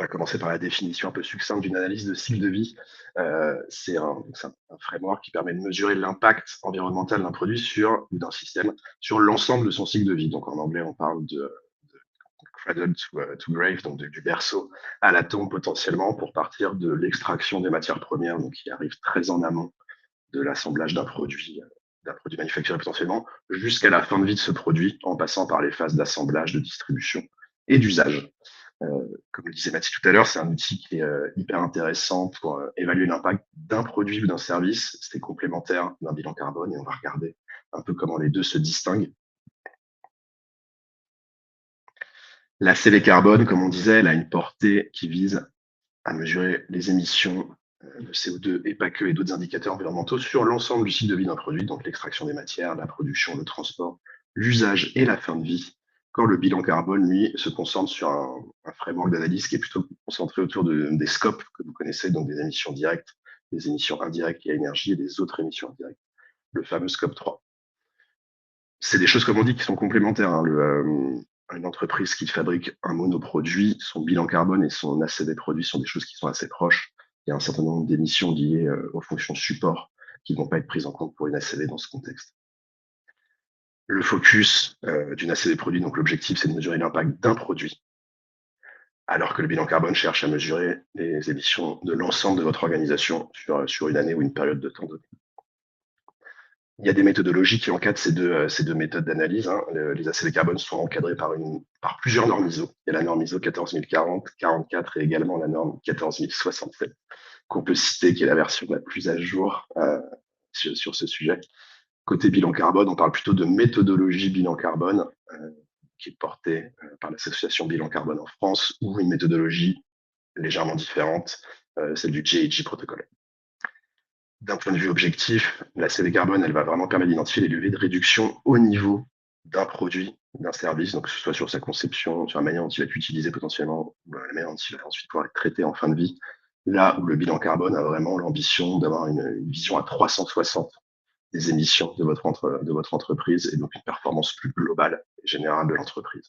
va commencer par la définition un peu succincte d'une analyse de cycle de vie. C'est un framework qui permet de mesurer l'impact environnemental d'un produit sur ou d'un système sur l'ensemble de son cycle de vie. Donc en anglais, on parle de cradle to grave, donc du berceau à la tombe potentiellement, pour partir de l'extraction des matières premières, donc qui arrive très en amont de l'assemblage d'un produit manufacturé potentiellement, jusqu'à la fin de vie de ce produit, en passant par les phases d'assemblage, de distribution et d'usage. Comme le disait Mathis tout à l'heure, c'est un outil qui est hyper intéressant pour évaluer l'impact d'un produit ou d'un service. C'est complémentaire d'un bilan carbone et on va regarder un peu comment les deux se distinguent. La scellée carbone, comme on disait, elle a une portée qui vise à mesurer les émissions de CO2 et pas que, et d'autres indicateurs environnementaux sur l'ensemble du cycle de vie d'un produit, donc l'extraction des matières, la production, le transport, l'usage et la fin de vie. Quand le bilan carbone, lui, se concentre sur un framework d'analyse qui est plutôt concentré autour des scopes que vous connaissez, donc des émissions directes, des émissions indirectes liées à l'énergie et des autres émissions indirectes, le fameux scope 3. C'est des choses, comme on dit, qui sont complémentaires, hein. Une entreprise qui fabrique un monoproduit, son bilan carbone et son ACV produit sont des choses qui sont assez proches. Il y a un certain nombre d'émissions liées aux fonctions support qui ne vont pas être prises en compte pour une ACV dans ce contexte. Le focus d'une ACV produit, donc l'objectif, c'est de mesurer l'impact d'un produit, alors que le bilan carbone cherche à mesurer les émissions de l'ensemble de votre organisation sur une année ou une période de temps donnée. Il y a des méthodologies qui encadrent ces deux méthodes d'analyse, hein. Les ACV carbone sont encadrés par plusieurs normes ISO. Il y a la norme ISO 14040, 44 et également la norme 14067 qu'on peut citer, qui est la version la plus à jour sur ce sujet. Côté bilan carbone, on parle plutôt de méthodologie bilan carbone qui est portée par l'association Bilan Carbone en France, ou une méthodologie légèrement différente, celle du GHG Protocol. D'un point de vue objectif, la CV carbone, elle va vraiment permettre d'identifier les leviers de réduction au niveau d'un produit, d'un service, donc que ce soit sur sa conception, sur la manière dont il va être utilisé potentiellement, ou la manière dont il va ensuite pouvoir être traité en fin de vie. Là où le bilan carbone a vraiment l'ambition d'avoir une vision à 360 des émissions de votre entreprise et donc une performance plus globale et générale de l'entreprise.